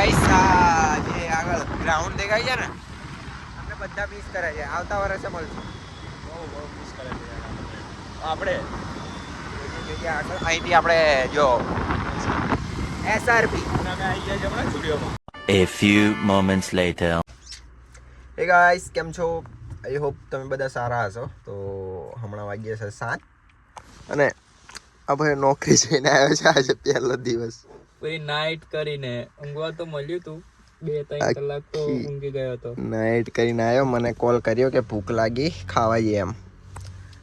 Guys આ જે આગળ ગ્રાઉન્ડ દેખાય છે ને આપણે બધા મિસ કરે છે. આવતા વર્ષે મળશું. બહુ મિસ કરે છે આપણે અહીંથી આપણે જો SRP A few moments later. હે ગાઈસ કેમ છો? આઈ હોપ તમે બધા સારા હશો. તો હમણાં વાગ્યા છે 7 અને આપણે નોકરી જઈને આવ્યો છે. આજે પહેલો દિવસ પૂરી નાઈટ કરીને ઊંઘવા તો મળ્યું તું 2-3 કલાક તો ઊંઘી ગયો હતો. નાઈટ કરીને આવ્યો, મને કોલ કર્યો કે ભૂખ લાગી ખાવા જઈએ એમ.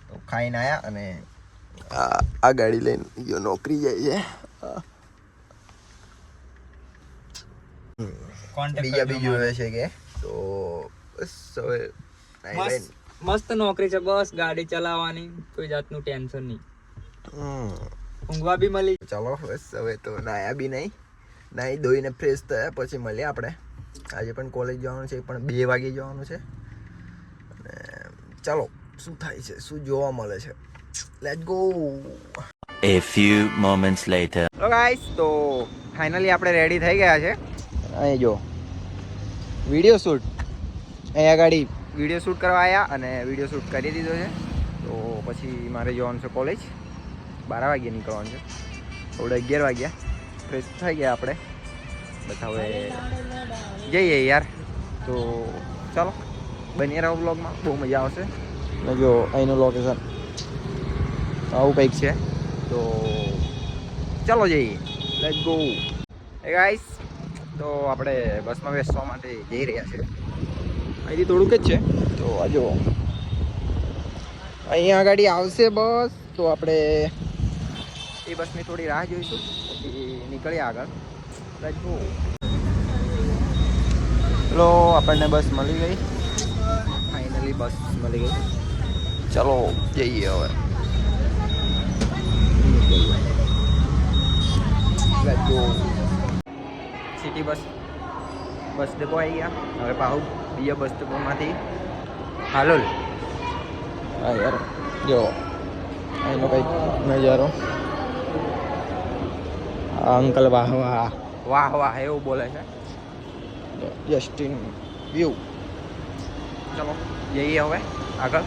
તો ખાઈને આવ્યા અને આ ગાડી લઈને ગયો નોકરી જાય છે. બીજા બી જોવે છે કે તો બસ હવે મસ્ત નોકરી છે. બસ ગાડી ચલાવવાની, કોઈ જાતનું ટેન્શન નહીં. ઊંઘવા બી મળી. ચાલો બસ હવે તો નાયા બી નહીં, નાહી ધોઈને ફ્રેશ થયા પછી મળીએ આપણે. આજે પણ કોલેજ જવાનું છે, પણ 2 વાગે જવાનું છે. અને ચાલો શું થાય છે, શું જોવા મળે છે, let's go. A few moments later. Hello guys, તો ફાઇનલી આપણે રેડી થઈ ગયા છે. અહીં જો વિડીયો શૂટ, અહીંયા ગાડી વિડીયો શૂટ કરવા આવ્યા અને વિડીયો શૂટ કરી દીધો છે. તો પછી મારે જવાનું છે કોલેજ. 12 વાગ્યે નીકળવાનું છે, થોડા 11 વાગ્યા. ફ્રેશ થઈ ગયા આપણે બસ, હવે જઈએ યાર. તો ચાલો બની રહો બ્લોગમાં, બહુ મજા આવશે. ને જો અહીંનું લોકેશન આવું કંઈક છે. તો ચાલો જઈએ, લેટ્સ ગો. હે ગાઈસ, તો આપણે બસમાં બેસવા માટે જઈ રહ્યા છે. અહીંથી થોડુંક જ છે. તો આ જો અહીંયા ગાડી આવશે બસ, તો આપણે એ બસની થોડી રાહ જોઈશું પછી નીકળીએ આગળ. Let's go. ચલો આપણને બસ મળી ગઈ, ફાઇનલી બસ મળી ગઈ. ચલો જઈએ હવે. Let's go. City bus depot આવી ગયા. હવે પાહુ બીજા બસ ડેપોમાંથી હાલોલ. હા યાર જો અહીંનો કંઈક નજારો. અંકલ વાહ વાહ વાહ વાહ એવું બોલે છે. Justin view. ચલો જઈએ હવે આગળ.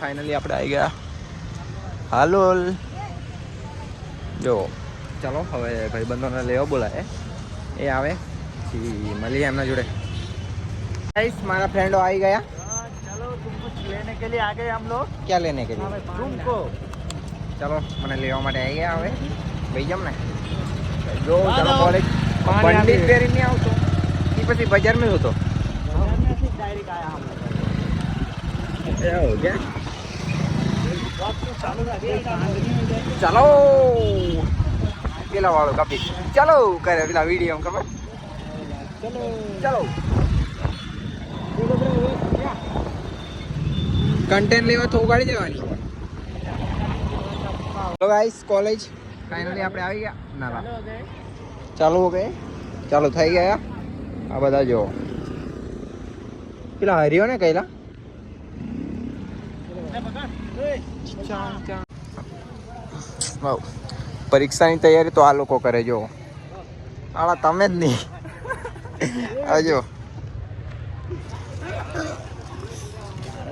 ફાઇનલી આપણે આવી ગયા હાલોલ. જો ચાલો હવે ભાઈબંધોને લેવા બોલાય, એ આવે પછી મળીએ એમના જોડે. गाइस हमारा फ्रेंड आ गया. चलो तुमको लेने के लिए आ गए हम लोग. क्या लेने के लिए? तुमको चलो મને લેવા માટે આવી ગયા. હવે ભાઈ જમ ને જો ચાલો કોલેજ પંડિત પહેરીને નહીં આવતો એ પછી બજારમાં હતો. डायरेक्ट आया हम એ હો ગયા. ચાલો પેલા વાળો કાપી ચાલો કરે પેલા વિડીયો ખબર. ચાલો કન્ટેન્ટ લેવા તો ઉગાડી દેવાની. હેલો ગાઈસ, કોલેજ ફાઇનલી આપણે આવી ગયા. ના ચાલુ હો ગયે, ચાલુ થઈ ગયા. આ બધા જો પેલા હરિયો ને કહેલા પરીક્ષાની તૈયારી તો આ લોકો કરે. જો આળા તમે જ નહીં. આજો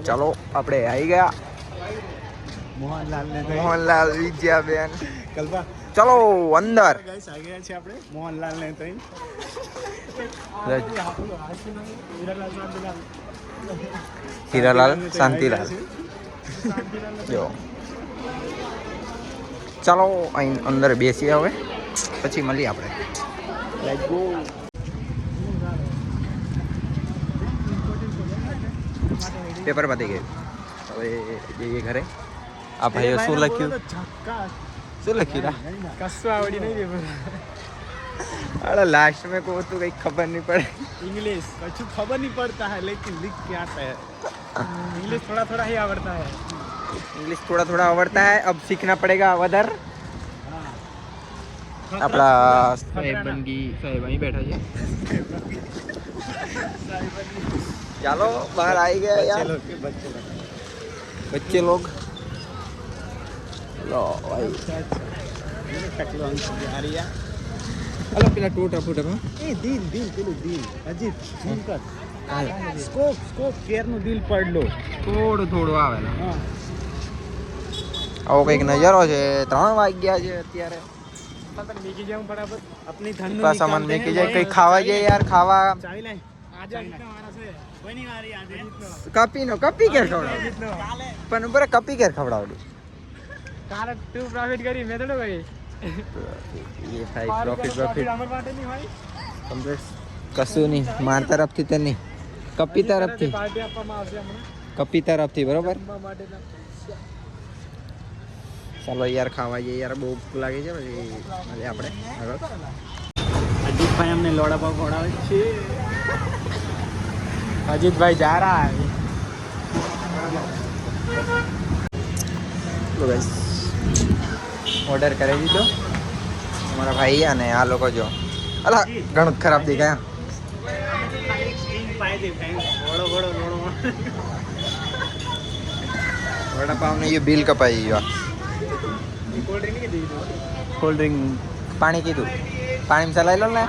ચાલો આપણે આવી ગયા. મોહનલાલ વિદ્યાબેન ચલો અંદર. मोहनलाल ने तो હીરાલાલ શાંતિલાલ. જો ચાલો અહીં અંદર બેસીએ હવે પછી મળીએ આપણે. Let's go. પેપર પતી ગયું, હવે જઈએ ઘરે. આ ભાઈઓ શું લખ્યું, શું લખ્યું? कस्सो आवड़ी नहीं पेपर. अरे लास्ट में को तो कहीं खबर नहीं पड़े. इंग्लिश कुछ खबर नहीं पड़ता है लेकिन लिख के आता है. इंग्लिश थोड़ा थोड़ा ही आवड़ता है. इंग्लिश थोड़ा थोड़ा आवड़ता है, अब सीखना पड़ेगा अवधर. આપણા સાહેબનગી સાહેબ અહીં બેઠા છે. ચાલો બહાર આવી ગયા યાર. बच्चे लोग लो भाई. हेलो પેલા ટોટા ફોટા માં એ દિલ દિલ પેલું દિલ અજીત ઝૂમ કર સ્કોપ સ્કોપ કેર નું દિલ પડ લો. થોડું થોડું આવેલા. હા આવો કંઈક નજારો છે. 3 વાગ્યા છે અત્યારે. મીકી જાઉં ફટાફટ अपनी धन का सामान में की जाए. कहीं खावा जाए यार. खावा ચાવી લે આજે આટલા મારા છે કોઈ નહીં મારી આજે કપી નો કપી કેર ખવડાવ. પણ ઉપર કપી કેર ખવડાવડું. કાલે તું પ્રોફિટ કરી મેં તો ભાઈ ये भाई प्रॉफिट અમર માટે નહીં હોય કમ્પ્લીટ કશું નહીં. માર તરફથી તો નહીં, કપી તરફથી. પાર્ટી આપવામાં આવશે હમણાં કપી તરફથી બરોબર. જમવા માટે ચાલો યાર ખાવા જઈએ યાર. બહુ ભૂખ લાગી છે. પછી મળીએ આપણે આગળ. અજીતભાઈ અમને લોડા પાવ ખવડાવે છે. અજીતભાઈ જા રહા હે. તો ગાઈસ ઓર્ડર કરી દીધો અમારા ભાઈ. અને આ લોકો જો અલા ઘણું જ ખરાબ દેખાય. વડાપાવ ને ये बिल कपाई गया. कोल्ड ड्रिंक पानी की पानी में चलाई लो ना.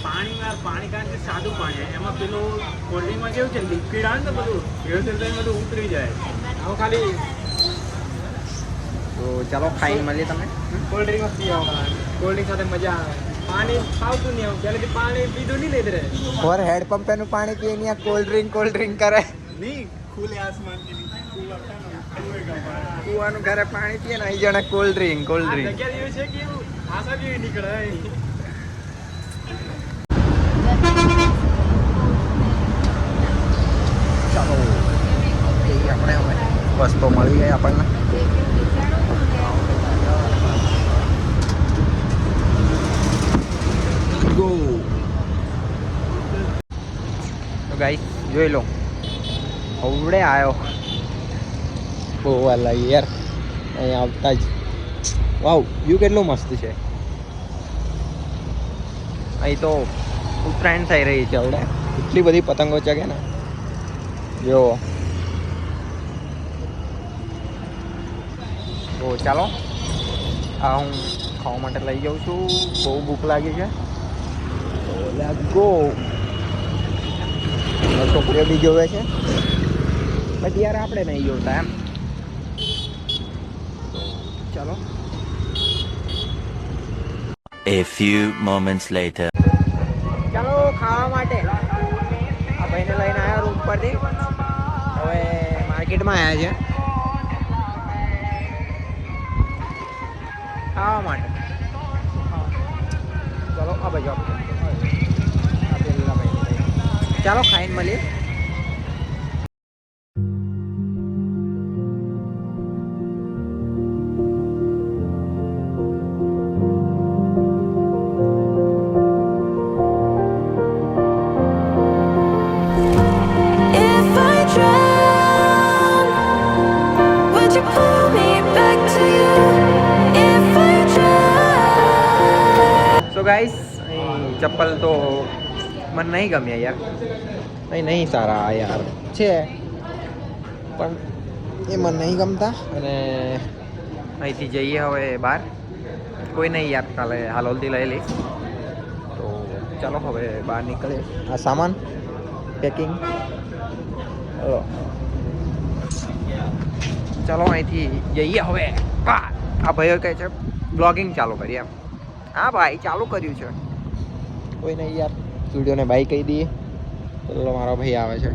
પાણી કારણ કે સાદું પાણી એમાં પેલું કોલ્ડ ડ્રિંકમાં કેવું છે લિક્વિડ આવે ને બધું વ્યવસ્થિત બધું ઉતરી જાય. આવું ખાલી તો ચાલો ખાઈને મળીએ તમે. કોલ્ડ ડ્રિંકમાં પીવા કોલ્ડ ડ્રિંક સાથે મજા આવે. પાણી ખાવતું નહીં આવું પહેલેથી પાણી પીધું નહીં લેત રે. और हेड पंप पे पानी पिए नहीं, कोल्ड ड्रिंक करे. નહીં ખુલ્લે આસમાન કે કુવાનું ઘરે પાણી પીએ ને અહીં જણે કોલ્ડ ડ્રિંક. જગ્યા જેવી છે કે એવું આશા જેવી નીકળે. ચાલો જઈએ આપણે હવે. બસ તો મળી ગઈ આપણને. ગો. તો ગાઈસ જોઈ લો હવડે આવ્યો. બહુ વાર લાગી યાર અહીંયા આવતા જ. વાવ વ્યૂ કેટલું મસ્ત છે. અહીં તો ઉત્તરાયણ થઈ રહી છે હવડે. એટલી બધી પતંગો ચગે ને જો. તો ચાલો આ હું ખાવા માટે લઈ જાઉં છું. બહુ ભૂખ લાગી છે. તો લેટ્સ ગો. છોકરીઓ બી જોવે છે પછી યાર આપણે નહીં જોતા એમ. ચાલો. A few moments later. ચાલો ખાવા માટે આ ભાઈને લઈને આવ્યા રૂમ પરથી. હવે માર્કેટમાં આવ્યા છે ખાવા માટે. ચાલો આ બાજુ ચાલો ખાઈને મળીએ. If I drown, would you pull me back to you? If I drown. So guys ચપ્પલ તો મને નહીં ગમ્યા યાર. નહીં સારા યાર છે પણ એ મને નહીં ગમતા. અને અહીંથી જઈએ હવે બહાર. કોઈ નહીં યાર કાલે હાલોલથી લઈ લઈશ. તો ચાલો હવે બહાર નીકળે. આ સામાન પેકિંગ. ચાલો અહીંથી જઈએ હવે. આ ભાઈઓ કહે છે બ્લોગિંગ ચાલુ કરીએ એમ. હા ભાઈ ચાલુ કર્યું છે. કોઈ નહીં યાર વિડીયોને બાય કહી દઈએ. પેલો મારો ભાઈ આવે છે.